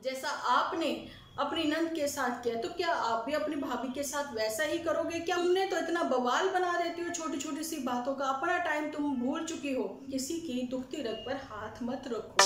जैसा आपने अपनी नंद के साथ किया, तो क्या आप भी अपनी भाभी के साथ वैसा ही करोगे क्या? तुमने तो इतना बवाल बना देती हो छोटी छोटी सी बातों का, अपना टाइम तुम भूल चुकी हो। किसी की दुखती रग पर हाथ मत रखो।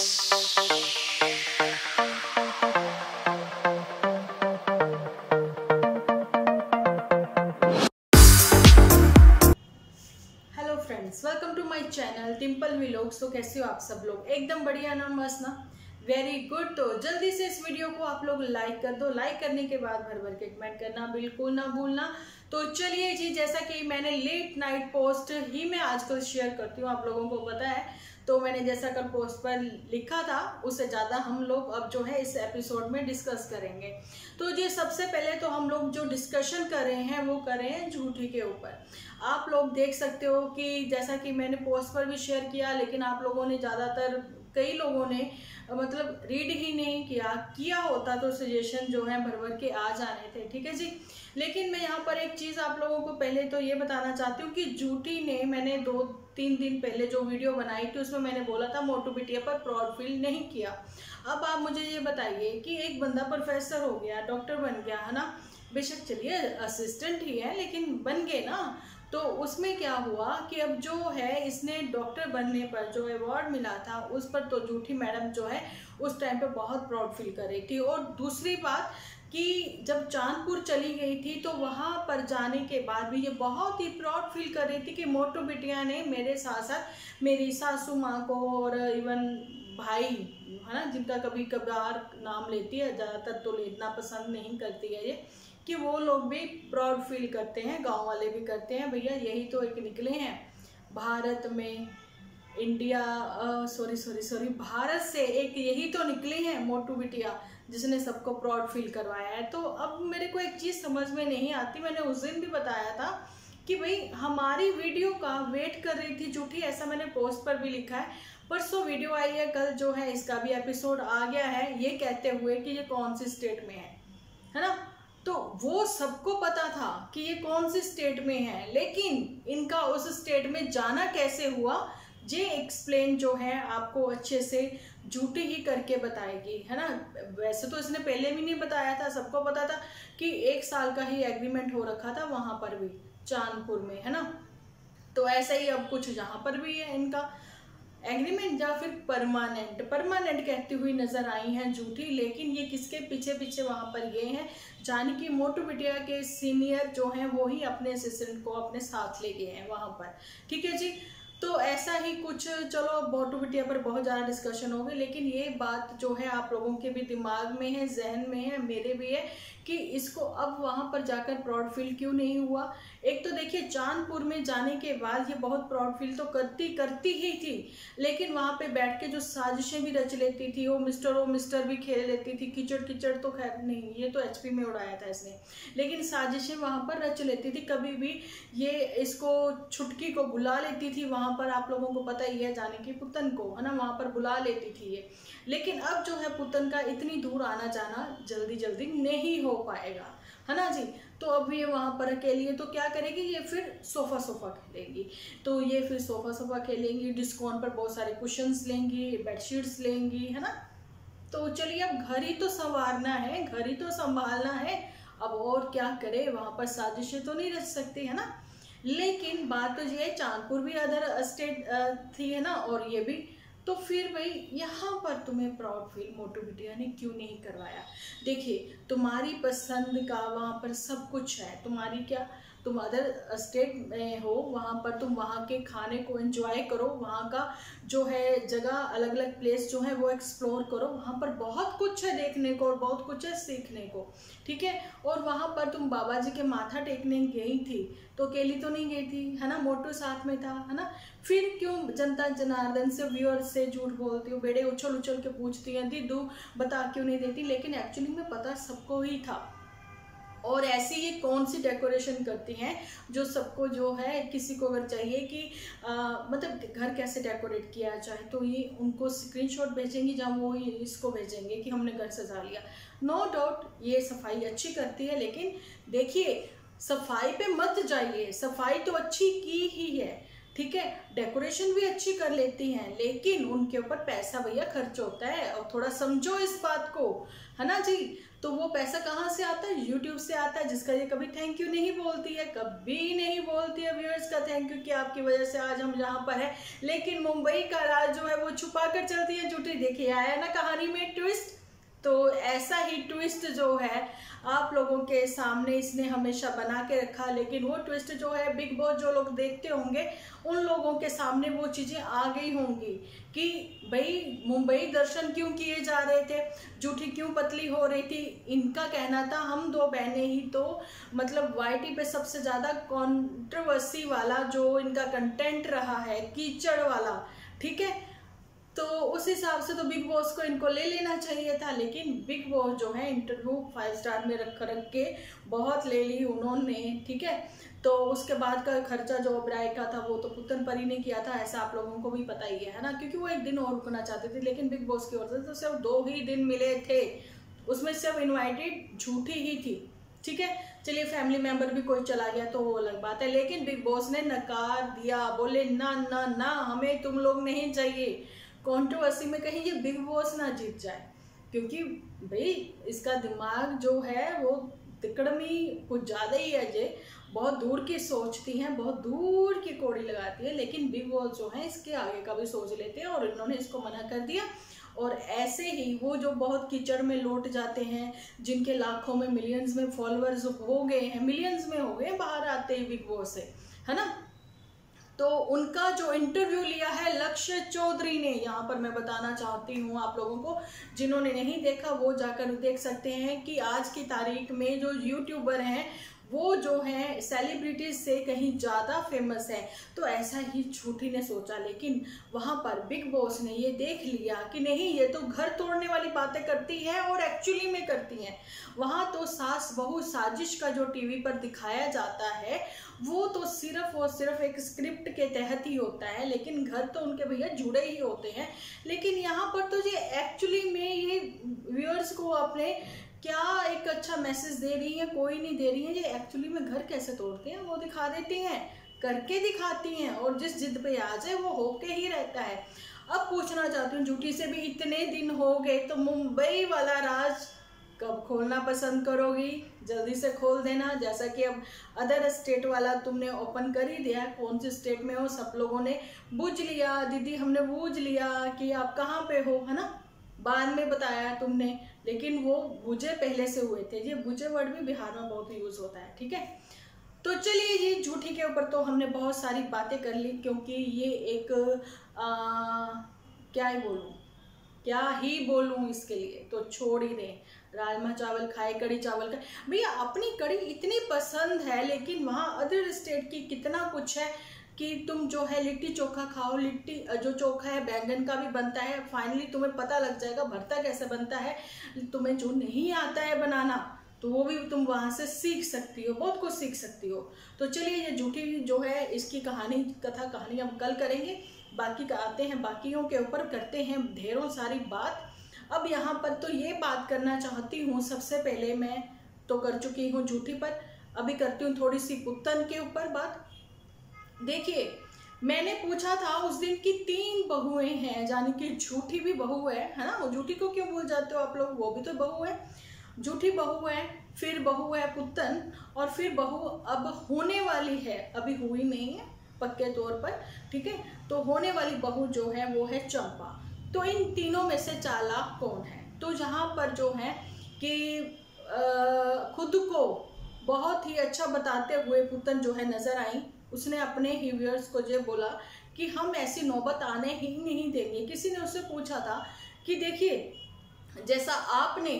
Hello friends, welcome to my channel Timple vlogs. तो कैसे हो आप सब लोग? एकदम बढ़िया ना, मस्त ना, वेरी गुड। तो जल्दी से इस वीडियो को आप लोग लाइक कर दो। लाइक करने के बाद भर भर के कमेंट करना बिल्कुल ना भूलना। तो चलिए जी, जैसा कि मैंने लेट नाइट पोस्ट ही मैं आजकल शेयर करती हूँ, आप लोगों को पता है। तो मैंने जैसा कल पोस्ट पर लिखा था, उससे ज़्यादा हम लोग अब जो है इस एपिसोड में डिस्कस करेंगे। तो जी सबसे पहले तो हम लोग जो डिस्कशन कर रहे हैं वो कर रहे हैं झूठी के ऊपर। आप लोग देख सकते हो कि जैसा कि मैंने पोस्ट पर भी शेयर किया, लेकिन आप लोगों ने ज़्यादातर कई लोगों ने मतलब रीड ही नहीं किया होता तो सजेशन जो है भर भर के आ जाने थे, ठीक है जी। लेकिन मैं यहाँ पर एक चीज़ आप लोगों को पहले तो ये बताना चाहती हूँ कि झूठी ने, मैंने 2-3 दिन पहले जो वीडियो बनाई थी उसमें मैंने बोला था मोटू बिटिया पर प्राउड फील नहीं किया। अब आप मुझे ये बताइए कि एक बंदा प्रोफेसर हो गया, डॉक्टर बन गया, है ना, बेशक चलिए असिस्टेंट ही है लेकिन बन गए ना। तो उसमें क्या हुआ कि अब जो है इसने डॉक्टर बनने पर जो अवार्ड मिला था उस पर तो झूठी मैडम जो है उस टाइम पे बहुत प्राउड फील कर रही थी। और दूसरी बात कि जब चांदपुर चली गई थी तो वहाँ पर जाने के बाद भी ये बहुत ही प्राउड फील कर रही थी कि मोटू बिटिया ने मेरे साथ साथ मेरी सासू माँ को और इवन भाई, है ना, जिनका कभी कभार नाम लेती है, ज़्यादातर तो लेना पसंद नहीं करती है ये, कि वो लोग भी प्राउड फील करते हैं, गांव वाले भी करते हैं। भैया यही तो एक निकले हैं भारत में, इंडिया सॉरी भारत से एक यही तो निकले हैं मोटू बिटिया जिसने सबको प्राउड फील करवाया है। तो अब मेरे को एक चीज़ समझ में नहीं आती, मैंने उस दिन भी बताया था कि भाई हमारी वीडियो का वेट कर रही थी झूठी, ऐसा मैंने पोस्ट पर भी लिखा है। परसों वीडियो आई है, कल जो है इसका भी एपिसोड आ गया है, ये कहते हुए कि ये कौन सी स्टेट में है ना। तो वो सबको पता था कि ये कौन सी स्टेट में है, लेकिन इनका उस स्टेट में जाना कैसे हुआ ये एक्सप्लेन जो है आपको अच्छे से झूठी ही करके बताएगी, है ना। वैसे तो इसने पहले भी नहीं बताया था, सबको पता था कि 1 साल का ही एग्रीमेंट हो रखा था वहां पर भी, चांदपुर में, है ना। तो ऐसा ही अब कुछ यहाँ पर भी है इनका एग्रीमेंट, या फिर परमानेंट कहती हुई नजर आई हैं झूठी। लेकिन ये किसके पीछे पीछे वहां पर गए हैं, जानी कि मोटू बिटिया के सीनियर जो हैं वो ही अपने असिस्टेंट को अपने साथ ले गए हैं वहां पर, ठीक है जी। तो ऐसा ही कुछ, चलो मोटू बिटिया पर बहुत ज़्यादा डिस्कशन हो गई, लेकिन ये बात जो है आप लोगों के भी दिमाग में है, जहन में है, मेरे भी है, कि इसको अब वहां पर जाकर प्राउड फील क्यों नहीं हुआ। एक तो देखिए चांदपुर में जाने के बाद ये बहुत प्राउड फील तो करती ही थी, लेकिन वहां पे बैठ के जो साजिशें भी रच लेती थी, वो मिस्टर भी खेल लेती थी। कीचड़ तो खैर नहीं, ये तो एचपी में उड़ाया था इसने, लेकिन साजिशें वहां पर रच लेती थी। कभी भी ये इसको छुटकी को बुला लेती थी वहां पर, आप लोगों को पता ही है, जाने की पुतन को, है ना, वहां पर बुला लेती थी ये। लेकिन अब जो है पुतन का इतनी दूर आना जाना जल्दी नहीं हो पाएगा, है ना जी। तो अब ये वहां पर अकेली है, तो क्या करेगी ये, फिर सोफा खेलेंगी। तो ये फिर सोफा खेलेंगी, डिस्काउंट पर बहुत सारे कुशन्स लेंगी, बेडशीट्स लेंगी, है ना। तो चलिए अब घर ही तो संवारना है, घर ही तो संभालना है, अब और क्या करे, वहां पर साजिशें तो नहीं रच सकती, है ना। लेकिन बात तो ये है, चांदपुर भी अदर स्टेट थी, है ना, और ये भी। तो फिर भाई यहाँ पर तुम्हें प्राउड फील मोटू बिटिया ने क्यों नहीं करवाया? देखिए तुम्हारी पसंद का वहाँ पर सब कुछ है, तुम्हारी क्या, तुम अदर स्टेट में हो, वहाँ पर तुम वहाँ के खाने को एंजॉय करो, वहाँ का जो है जगह, अलग अलग प्लेस जो है वो एक्सप्लोर करो, वहाँ पर बहुत कुछ है देखने को और बहुत कुछ है सीखने को, ठीक है। और वहाँ पर तुम बाबा जी के माथा टेकने गई थी, तो अकेली तो नहीं गई थी, है ना, मोटू साथ में था, है ना। फिर क्यों जनता जनार्दन से, व्यूअर से झूठ बोलती हो, बेड़े उछल के पूछती हैं, दीदू बता क्यों नहीं देती? लेकिन एक्चुअली में पता सबको ही था। और ऐसी ये कौन सी डेकोरेशन करती हैं जो सबको जो है, किसी को अगर चाहिए कि मतलब घर कैसे डेकोरेट किया जाए, तो ये उनको स्क्रीनशॉट भेजेंगी, जहाँ वो इसको भेजेंगे कि हमने घर सजा लिया। नो डाउट ये सफाई अच्छी करती है, लेकिन देखिए सफाई पे मत जाइए, सफाई तो अच्छी की ही है, ठीक है, डेकोरेशन भी अच्छी कर लेती हैं, लेकिन उनके ऊपर पैसा भैया खर्च होता है, और थोड़ा समझो इस बात को, है ना जी। तो वो पैसा कहाँ से आता है? यूट्यूब से आता है, जिसका ये कभी थैंक यू नहीं बोलती है, कभी नहीं बोलती है व्यूअर्स का थैंक यू कि आपकी वजह से आज हम यहाँ पर है। लेकिन मुंबई का राज जो है वो छुपा कर चलती है झूठी। देखिए आया ना कहानी में ट्विस्ट। तो ऐसा ही ट्विस्ट जो है आप लोगों के सामने इसने हमेशा बना के रखा, लेकिन वो ट्विस्ट जो है बिग बॉस जो लोग देखते होंगे उन लोगों के सामने वो चीज़ें आ गई होंगी कि भाई मुंबई दर्शन क्यों किए जा रहे थे, झूठी क्यों पतली हो रही थी। इनका कहना था हम दो बहनें ही तो मतलब वाईटी पे सबसे ज़्यादा कंट्रोवर्सी वाला जो इनका कंटेंट रहा है, कीचड़ वाला, ठीक है। तो उस हिसाब से तो बिग बॉस को इनको ले लेना चाहिए था, लेकिन बिग बॉस जो है इंटरव्यू 5 स्टार में रख के बहुत ले ली उन्होंने, ठीक है। तो उसके बाद का खर्चा जो ओबराय का था वो तो पुतन परी ने किया था, ऐसा आप लोगों को भी पता ही है ना, क्योंकि वो एक दिन और रुकना चाहते थे, लेकिन बिग बॉस की ओर से तो सिर्फ 2 ही दिन मिले थे, उसमें सिर्फ इन्वाइटेड झूठी ही थी, ठीक है। चलिए फैमिली मेंबर भी कोई चला गया तो वो अलग बात है, लेकिन बिग बॉस ने नकार दिया, बोले ना ना ना हमें तुम लोग नहीं चाहिए। कंट्रोवर्सी में कहीं ये बिग बॉस ना जीत जाए, क्योंकि भाई इसका दिमाग जो है वो तिकड़मी कुछ ज़्यादा ही है, जे बहुत दूर की सोचती हैं, बहुत दूर की कौड़ी लगाती है, लेकिन बिग बॉस जो है इसके आगे का भी सोच लेते हैं और इन्होंने इसको मना कर दिया। और ऐसे ही वो जो बहुत कीचड़ में लौट जाते हैं, जिनके लाखों में मिलियंस में फॉलोअर्स हो गए हैं, मिलियंस में हो गए बाहर आते ही बिग बॉस से, है ना। तो उनका जो इंटरव्यू लिया है लक्ष्य चौधरी ने, यहाँ पर मैं बताना चाहती हूँ आप लोगों को, जिन्होंने नहीं देखा वो जाकर देख सकते हैं कि आज की तारीख में जो यूट्यूबर हैं वो जो है सेलिब्रिटीज से कहीं ज़्यादा फेमस है। तो ऐसा ही झूठी ने सोचा, लेकिन वहाँ पर बिग बॉस ने ये देख लिया कि नहीं ये तो घर तोड़ने वाली बातें करती है और एक्चुअली में करती हैं। वहाँ तो सास बहू साजिश का जो टीवी पर दिखाया जाता है वो तो सिर्फ और सिर्फ एक स्क्रिप्ट के तहत ही होता है, लेकिन घर तो उनके भैया जुड़े ही होते हैं। लेकिन यहाँ पर तो ये एक्चुअली में ये व्यूअर्स को अपने क्या एक अच्छा मैसेज दे रही है, कोई नहीं दे रही है, ये एक्चुअली में घर कैसे तोड़ते हैं वो दिखा देती हैं, करके दिखाती हैं, और जिस जिद पे आ जाए वो होके ही रहता है। अब पूछना चाहती हूँ झूठी से भी इतने दिन हो गए तो मुंबई वाला राज कब खोलना पसंद करोगी? जल्दी से खोल देना, जैसा कि अब अदर स्टेट वाला तुमने ओपन कर ही दिया है। कौन सी स्टेट में हो सब लोगों ने बूझ लिया, दीदी हमने बूझ लिया कि आप कहाँ पे हो, है ना, बाद में बताया तुमने, लेकिन वो बुझे पहले से हुए थे। ये बुझे वर्ड भी बिहार में बहुत यूज होता है, ठीक है। तो चलिए जी झूठी के ऊपर तो हमने बहुत सारी बातें कर ली, क्योंकि ये एक क्या ही बोलूँ इसके लिए, तो छोड़ ही दें। राजमा चावल खाए, कड़ी चावल खाए, भैया अपनी कड़ी इतनी पसंद है, लेकिन वहाँ अदर स्टेट की कितना कुछ है कि तुम जो है लिट्टी चोखा खाओ, लिट्टी जो चोखा है बैंगन का भी बनता है, फाइनली तुम्हें पता लग जाएगा भरता कैसे बनता है। तुम्हें जो नहीं आता है बनाना तो वो भी तुम वहाँ से सीख सकती हो, बहुत कुछ सीख सकती हो। तो चलिए ये झूठी जो है इसकी कहानी हम कल करेंगे, बाकी का आते हैं बाकियों के ऊपर, करते हैं ढेरों सारी बात। अब यहाँ पर तो ये बात करना चाहती हूँ, सबसे पहले मैं तो कर चुकी हूँ झूठी पर, अभी करती हूँ थोड़ी सी पुत्तन के ऊपर बात। देखिए मैंने पूछा था उस दिन की 3 बहुएं हैं, यानी कि झूठी भी बहू है ना, वो झूठी को क्यों भूल जाते हो आप लोग, वो भी तो बहू है, झूठी बहू है, फिर बहू है पुत्तन, और फिर बहू अब होने वाली है, अभी हुई नहीं है पक्के तौर पर, ठीक है। तो होने वाली बहू जो है वो है चंपा। तो इन तीनों में से चालाक कौन है? तो जहाँ पर जो है कि खुद को बहुत ही अच्छा बताते हुए पुत्तन जो है नजर आई, उसने अपने ही व्यूअर्स को ये बोला कि हम ऐसी नौबत आने ही नहीं देंगे। किसी ने उससे पूछा था कि देखिए जैसा आपने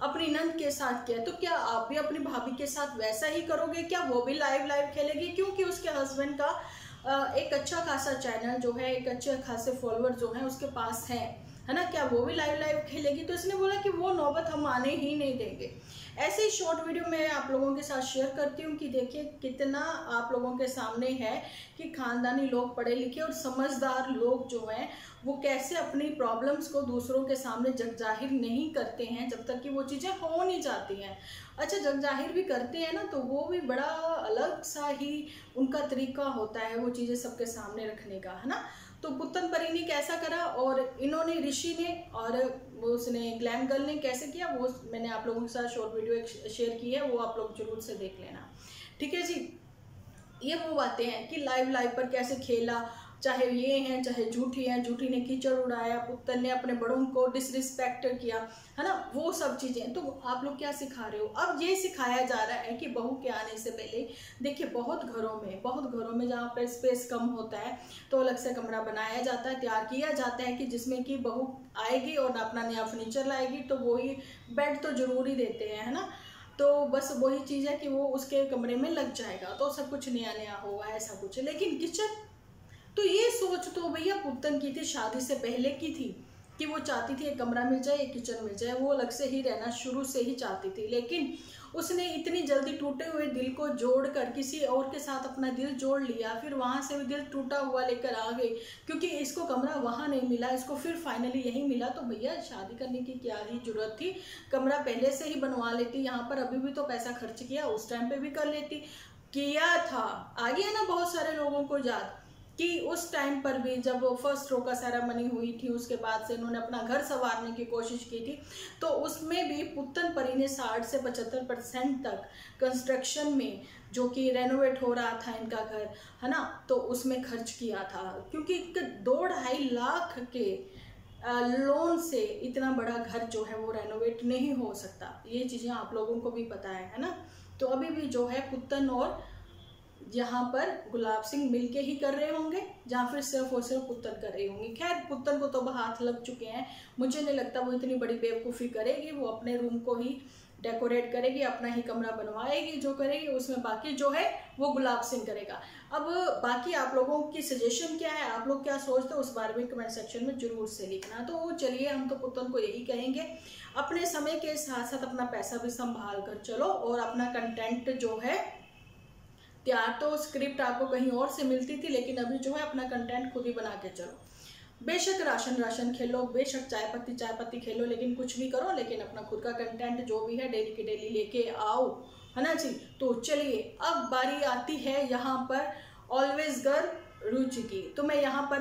अपनी नंद के साथ किया, तो क्या आप भी अपनी भाभी के साथ वैसा ही करोगे? क्या वो भी लाइव खेलेगी? क्योंकि उसके हस्बैंड का एक अच्छा खासा चैनल जो है, एक अच्छे खासे फॉलोअर जो हैं उसके पास है ना, क्या वो भी लाइव खेलेगी? तो इसने बोला कि वो नौबत हम आने ही नहीं देंगे। ऐसे ही शॉर्ट वीडियो मैं आप लोगों के साथ शेयर करती हूँ कि देखिए कितना आप लोगों के सामने है कि खानदानी लोग, पढ़े लिखे और समझदार लोग जो हैं वो कैसे अपनी प्रॉब्लम्स को दूसरों के सामने जग जाहिर नहीं करते हैं जब तक कि वो चीज़ें हो नहीं जाती हैं। अच्छा जग जाहिर भी करते हैं ना, तो वो भी बड़ा अलग सा ही उनका तरीका होता है वो चीज़ें सबके सामने रखने का, है ना। तो पुत्तन परी ने कैसा करा और इन्होंने ऋषि ने और उसने ग्लैम गर्ल ने कैसे किया, वो मैंने आप लोगों के साथ शॉर्ट वीडियो एक शेयर की है, वो आप लोग जरूर से देख लेना। ठीक है जी, ये वो बातें हैं कि लाइव पर कैसे खेला, चाहे ये हैं चाहे झूठी हैं, झूठी ने कीचड़ उड़ाया, पुत्तन ने अपने बड़ों को डिसरिस्पेक्ट किया, है ना, वो सब चीज़ें। तो आप लोग क्या सिखा रहे हो? अब ये सिखाया जा रहा है कि बहू के आने से पहले देखिए बहुत घरों में जहाँ पर स्पेस कम होता है तो अलग से कमरा बनाया जाता है, तैयार किया जाता है कि जिसमें कि बहू आएगी और अपना नया फर्नीचर लाएगी तो वही बेड तो जरूर ही देते हैं, है ना। तो बस वही चीज़ है कि वो उसके कमरे में लग जाएगा तो सब कुछ नया नया होगा, ऐसा कुछ। लेकिन किचन, तो ये सोच तो भैया पुत्तन की थी, शादी से पहले की थी, कि वो चाहती थी एक कमरा मिल जाए, एक किचन मिल जाए, वो अलग से ही रहना शुरू से ही चाहती थी। लेकिन उसने इतनी जल्दी टूटे हुए दिल को जोड़कर किसी और के साथ अपना दिल जोड़ लिया, फिर वहाँ से भी दिल टूटा हुआ लेकर आ गई, क्योंकि इसको कमरा वहाँ नहीं मिला, इसको फिर फाइनली यहीं मिला। तो भैया शादी करने की क्या ही जरूरत थी, कमरा पहले से ही बनवा लेती, यहाँ पर अभी भी तो पैसा खर्च किया, उस टाइम पे भी कर लेती, किया था। आ गया ना बहुत सारे लोगों को याद कि उस टाइम पर भी जब फर्स्ट रो का सेरेमनी हुई थी, उसके बाद से इन्होंने अपना घर संवारने की कोशिश की थी, तो उसमें भी पुत्तन परी ने 60 से 75% तक कंस्ट्रक्शन में, जो कि रेनोवेट हो रहा था इनका घर, है ना, तो उसमें खर्च किया था, क्योंकि 2-2.5 लाख के लोन से इतना बड़ा घर जो है वो रेनोवेट नहीं हो सकता। ये चीज़ें आप लोगों को भी पता है ना। तो अभी भी जो है पुत्तन और यहाँ पर गुलाब सिंह मिलके ही कर रहे होंगे, जहाँ फिर सिर्फ और सिर्फ पुत्तन कर रही होंगी। खैर पुत्तन को तो हाथ लग चुके हैं, मुझे नहीं लगता वो इतनी बड़ी बेवकूफ़ी करेगी, वो अपने रूम को ही डेकोरेट करेगी, अपना ही कमरा बनवाएगी, जो करेगी उसमें बाकी जो है वो गुलाब सिंह करेगा। अब बाकी आप लोगों की सजेशन क्या है, आप लोग क्या सोचते हो उस बारे में कमेंट सेक्शन में जरूर से लिखना। तो चलिए हम तो पुत्तन को यही कहेंगे, अपने समय के साथ साथ अपना पैसा भी संभाल कर चलो और अपना कंटेंट जो है तैयार, तो स्क्रिप्ट आपको कहीं और से मिलती थी, लेकिन अभी जो है अपना कंटेंट खुद ही बना के चलो। बेशक राशन खेलो, बेशक चाय पत्ती खेलो, लेकिन कुछ भी करो, लेकिन अपना खुद का कंटेंट जो भी है डेली की डेली लेके आओ, है ना जी। तो चलिए अब बारी आती है यहाँ पर ऑलवेज गर्ल रुचि की। तो मैं यहाँ पर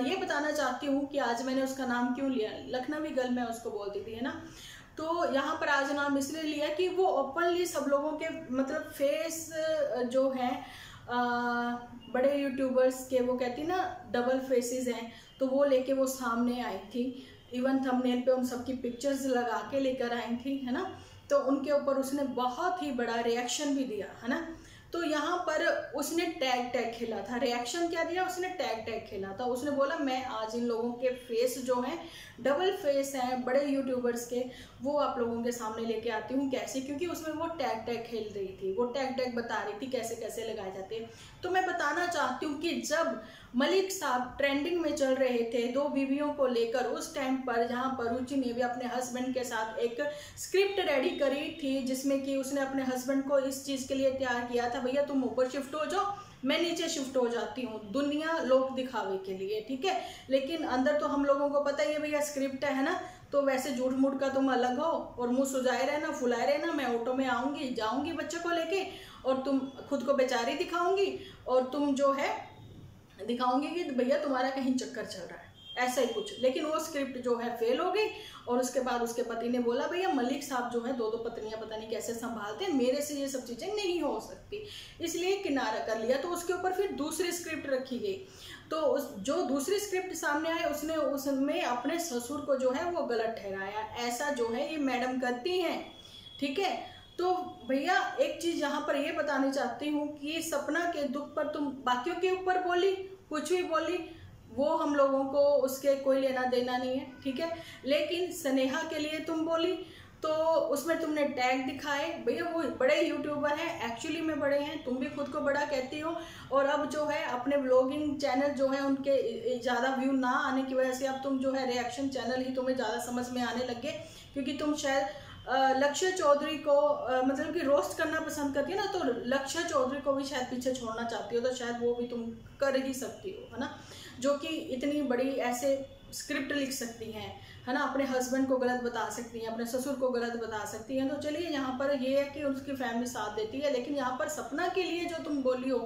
ये बताना चाहती हूँ कि आज मैंने उसका नाम क्यों लिया, लखनवी गर्ल मैं उसको बोलती थी, है ना। तो यहाँ पर आज नाम इसलिए लिया कि वो ओपनली सब लोगों के मतलब फेस जो है बड़े यूट्यूबर्स के, वो कहती ना डबल फेसेस हैं, तो वो लेके वो सामने आई थी। इवन थंबनेल पे उन सबकी पिक्चर्स लगा के लेकर आई थी, है ना। तो उनके ऊपर उसने बहुत ही बड़ा रिएक्शन भी दिया, है ना। तो यहाँ पर उसने टैग खेला था, रिएक्शन क्या दिया उसने, टैग खेला था। उसने बोला मैं आज इन लोगों के फेस जो हैं डबल फेस हैं बड़े यूट्यूबर्स के, वो आप लोगों के सामने लेके आती हूँ। कैसे? क्योंकि उसमें वो टैग खेल रही थी, वो टैग बता रही थी कैसे कैसे लगाए जाते हैं। तो मैं बताना चाहती हूँ कि जब मलिक साहब ट्रेंडिंग में चल रहे थे 2 बीवियों को लेकर, उस टाइम पर जहाँ पर रुचि ने भी अपने हस्बैंड के साथ एक स्क्रिप्ट रेडी करी थी, जिसमें कि उसने अपने हस्बैंड को इस चीज़ के लिए तैयार किया था, भैया तुम ऊपर शिफ्ट हो जाओ, मैं नीचे शिफ्ट हो जाती हूँ, दुनिया लोक दिखावे के लिए, ठीक है। लेकिन अंदर तो हम लोगों को पता ही है भैया स्क्रिप्ट है ना। तो वैसे झूठ मूठ का तुम अलग हो और मुंह सुजाए रहना, फुलाए रहना, मैं ऑटो में आऊँगी जाऊँगी बच्चे को लेके, और तुम खुद को बेचारी दिखाऊंगी, और तुम जो है दिखाऊंगी कि भैया तुम्हारा कहीं चक्कर चल रहा है, ऐसा ही कुछ। लेकिन वो स्क्रिप्ट जो है फेल हो गई, और उसके बाद उसके पति ने बोला भैया मलिक साहब जो है 2-2 पत्नियां पता नहीं कैसे संभालते हैं, मेरे से ये सब चीज़ें नहीं हो सकती, इसलिए किनारा कर लिया। तो उसके ऊपर फिर दूसरी स्क्रिप्ट रखी गई। तो जो दूसरी स्क्रिप्ट सामने आई उसने उसमें अपने ससुर को जो है वो गलत ठहराया, ऐसा जो है ये मैडम करती हैं, ठीक है। तो भैया एक चीज़ यहाँ पर ये बतानी चाहती हूँ कि सपना के दुख पर तुम बाकियों के ऊपर बोली, कुछ भी बोली, वो हम लोगों को उसके कोई लेना देना नहीं है, ठीक है। लेकिन स्नेहा के लिए तुम बोली तो उसमें तुमने टैग दिखाए, भैया वो बड़े यूट्यूबर हैं, एक्चुअली में बड़े हैं, तुम भी खुद को बड़ा कहती हो, और अब जो है अपने व्लॉगिंग चैनल जो है उनके ज़्यादा व्यू ना आने की वजह से अब तुम जो है रिएक्शन चैनल ही तुम्हें ज़्यादा समझ में आने लगे, क्योंकि तुम शायद लक्ष्य चौधरी को मतलब कि रोस्ट करना पसंद करती है ना, तो लक्ष्य चौधरी को भी शायद पीछे छोड़ना चाहती हो, तो शायद वो भी तुम कर ही सकती हो, है ना, जो कि इतनी बड़ी ऐसे स्क्रिप्ट लिख सकती हैं, है ना, अपने हस्बैंड को गलत बता सकती हैं, अपने ससुर को गलत बता सकती हैं। तो चलिए यहाँ पर ये है कि उसकी फैमिली साथ देती है, लेकिन यहाँ पर सपना के लिए जो तुम बोली हो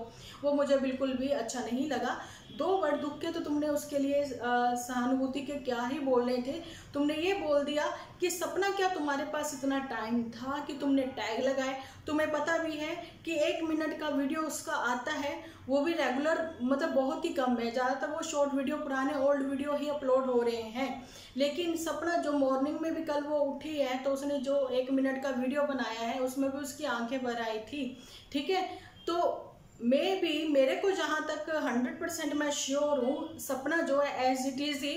वो मुझे बिल्कुल भी अच्छा नहीं लगा। 2 वर्ड दुख के तो तुमने उसके लिए सहानुभूति के क्या ही बोलने थे। तुमने ये बोल दिया कि सपना क्या तुम्हारे पास इतना टाइम था कि तुमने टैग लगाए। तुम्हें पता भी है कि 1 मिनट का वीडियो उसका आता है, वो भी रेगुलर, मतलब बहुत ही कम है, ज़्यादातर वो शॉर्ट वीडियो, पुराने ओल्ड वीडियो ही अपलोड हो रहे हैं। लेकिन सपना जो मॉर्निंग में भी कल वो उठी है तो उसने जो 1 मिनट का वीडियो बनाया है उसमें भी उसकी आंखें भर आई थी। ठीक है, तो मेरे को जहाँ तक 100% मैं श्योर हूँ, सपना जो है एज इट इज़ ही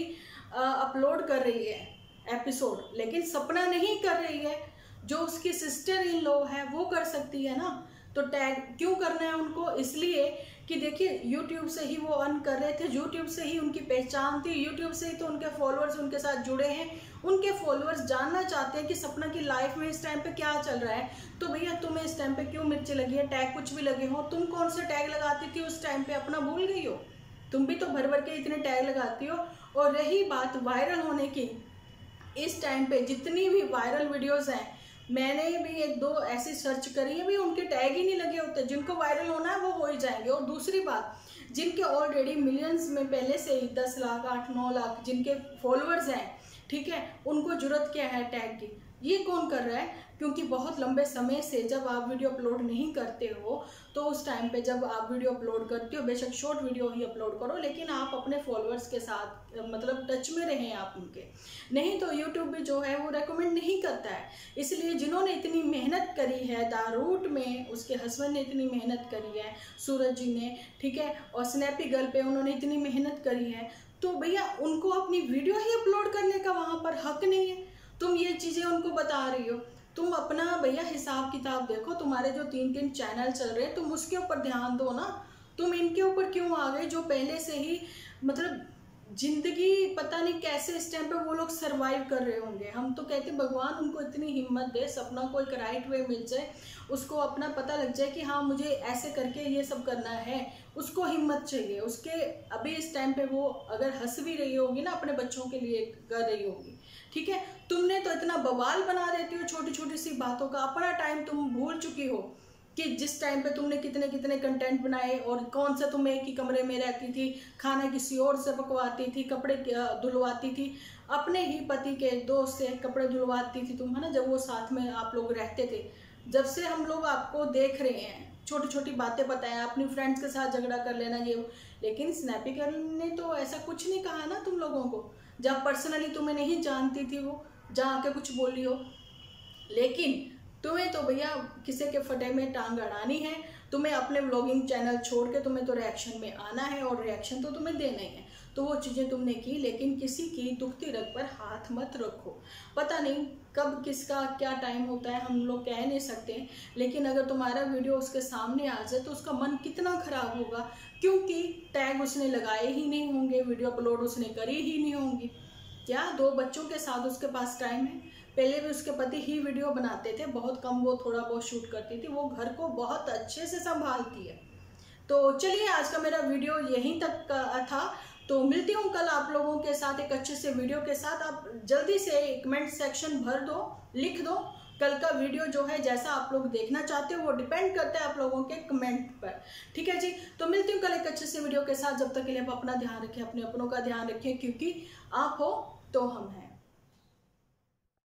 अपलोड कर रही है एपिसोड, लेकिन सपना नहीं कर रही है, जो उसकी सिस्टर इन लॉ है वो कर सकती है ना। तो टैग क्यों करना है उनको? इसलिए कि देखिए यूट्यूब से ही वो अर्न कर रहे थे, यूट्यूब से ही उनकी पहचान थी, यूट्यूब से ही तो उनके फॉलोअर्स उनके साथ जुड़े हैं। उनके फॉलोअर्स जानना चाहते हैं कि सपना की लाइफ में इस टाइम पे क्या चल रहा है। तो भैया तुम्हें इस टाइम पे क्यों मिर्ची लगी है, टैग कुछ भी लगे हो, तुम कौन से टैग लगाती थी उस टाइम पे, अपना भूल गई हो? तुम भी तो भर भर के इतने टैग लगाती हो। और रही बात वायरल होने की, इस टाइम पे जितनी भी वायरल वीडियोज़ हैं, मैंने भी 1-2 ऐसी सर्च करी है, भी उनके टैग ही नहीं लगे होते। जिनको वायरल होना है वो हो ही जाएंगे। और दूसरी बात, जिनके ऑलरेडी मिलियंस में पहले से ही 10 लाख 8-9 लाख जिनके फॉलोअर्स हैं, ठीक है, उनको जरूरत क्या है टैग की? ये कौन कर रहा है? क्योंकि बहुत लंबे समय से जब आप वीडियो अपलोड नहीं करते हो, तो उस टाइम पे जब आप वीडियो अपलोड करते हो, बेशक शॉर्ट वीडियो ही अपलोड करो, लेकिन आप अपने फॉलोअर्स के साथ मतलब टच में रहें आप उनके, नहीं तो यूट्यूब भी जो है वो रेकमेंड नहीं करता है। इसलिए जिन्होंने इतनी मेहनत करी है, द रूट में उसके हस्बैंड ने इतनी मेहनत करी है, सूरज जी ने, ठीक है, और स्नैपी गर्ल पे उन्होंने इतनी मेहनत करी है, तो भैया उनको अपनी वीडियो ही अपलोड करने का वहाँ पर हक नहीं है। तुम ये चीज़ें उनको बता रही हो। तुम अपना भैया हिसाब किताब देखो, तुम्हारे जो 3-3 चैनल चल रहे हैं, तुम उसके ऊपर ध्यान दो ना। तुम इनके ऊपर क्यों आ गए, जो पहले से ही मतलब जिंदगी पता नहीं कैसे इस टाइम पे वो लोग सरवाइव कर रहे होंगे। हम तो कहते भगवान उनको इतनी हिम्मत दे, सपना को एक राइट वे मिल जाए, उसको अपना पता लग जाए कि हाँ मुझे ऐसे करके ये सब करना है, उसको हिम्मत चाहिए। उसके अभी इस टाइम पे वो अगर हंस भी रही होगी ना, अपने बच्चों के लिए कर रही होगी, ठीक है। तुमने तो इतना बवाल बना देती हो छोटी छोटी सी बातों का, अपना टाइम तुम भूल चुकी हो कि जिस टाइम पे तुमने कितने कितने कंटेंट बनाए, और कौन सा तुम एक ही कमरे में रहती थी, खाना किसी और से पकवाती थी, कपड़े धुलवाती थी, अपने ही पति के दोस्त से कपड़े धुलवाती थी तुम, है ना, जब वो साथ में आप लोग रहते थे। जब से हम लोग आपको देख रहे हैं, छोटी छोटी बातें बताएं, अपनी फ्रेंड्स के साथ झगड़ा कर लेना ये वो, लेकिन स्नैपी गर्ल ने तो ऐसा कुछ नहीं कहा ना तुम लोगों को, जब पर्सनली तुम्हें नहीं जानती थी वो, जहाँ आके कुछ बोली हो। लेकिन तुम्हें तो भैया किसी के फटे में टांग अड़ानी है, तुम्हें अपने व्लॉगिंग चैनल छोड़ के तुम्हें तो रिएक्शन में आना है, और रिएक्शन तो तुम्हें देना ही है। तो वो चीज़ें तुमने की, लेकिन किसी की दुखती रग पर हाथ मत रखो। पता नहीं कब किसका क्या टाइम होता है, हम लोग कह नहीं सकते, लेकिन अगर तुम्हारा वीडियो उसके सामने आ जाए तो उसका मन कितना ख़राब होगा, क्योंकि टैग उसने लगाए ही नहीं होंगे, वीडियो अपलोड उसने करी ही नहीं होंगी। क्या 2 बच्चों के साथ उसके पास टाइम है? पहले भी उसके पति ही वीडियो बनाते थे, बहुत कम वो थोड़ा बहुत शूट करती थी, वो घर को बहुत अच्छे से संभालती है। तो चलिए आज का मेरा वीडियो यहीं तक का था, तो मिलती हूँ कल आप लोगों के साथ एक अच्छे से वीडियो के साथ। आप जल्दी से कमेंट सेक्शन भर दो, लिख दो कल का वीडियो जो है, जैसा आप लोग देखना चाहते हो वो डिपेंड करता है आप लोगों के कमेंट पर, ठीक है जी। तो मिलती हूँ कल एक अच्छे से वीडियो के साथ, जब तक के लिए आप अपना ध्यान रखें, अपने अपनों का ध्यान रखें, क्योंकि आप हो तो हम हैं।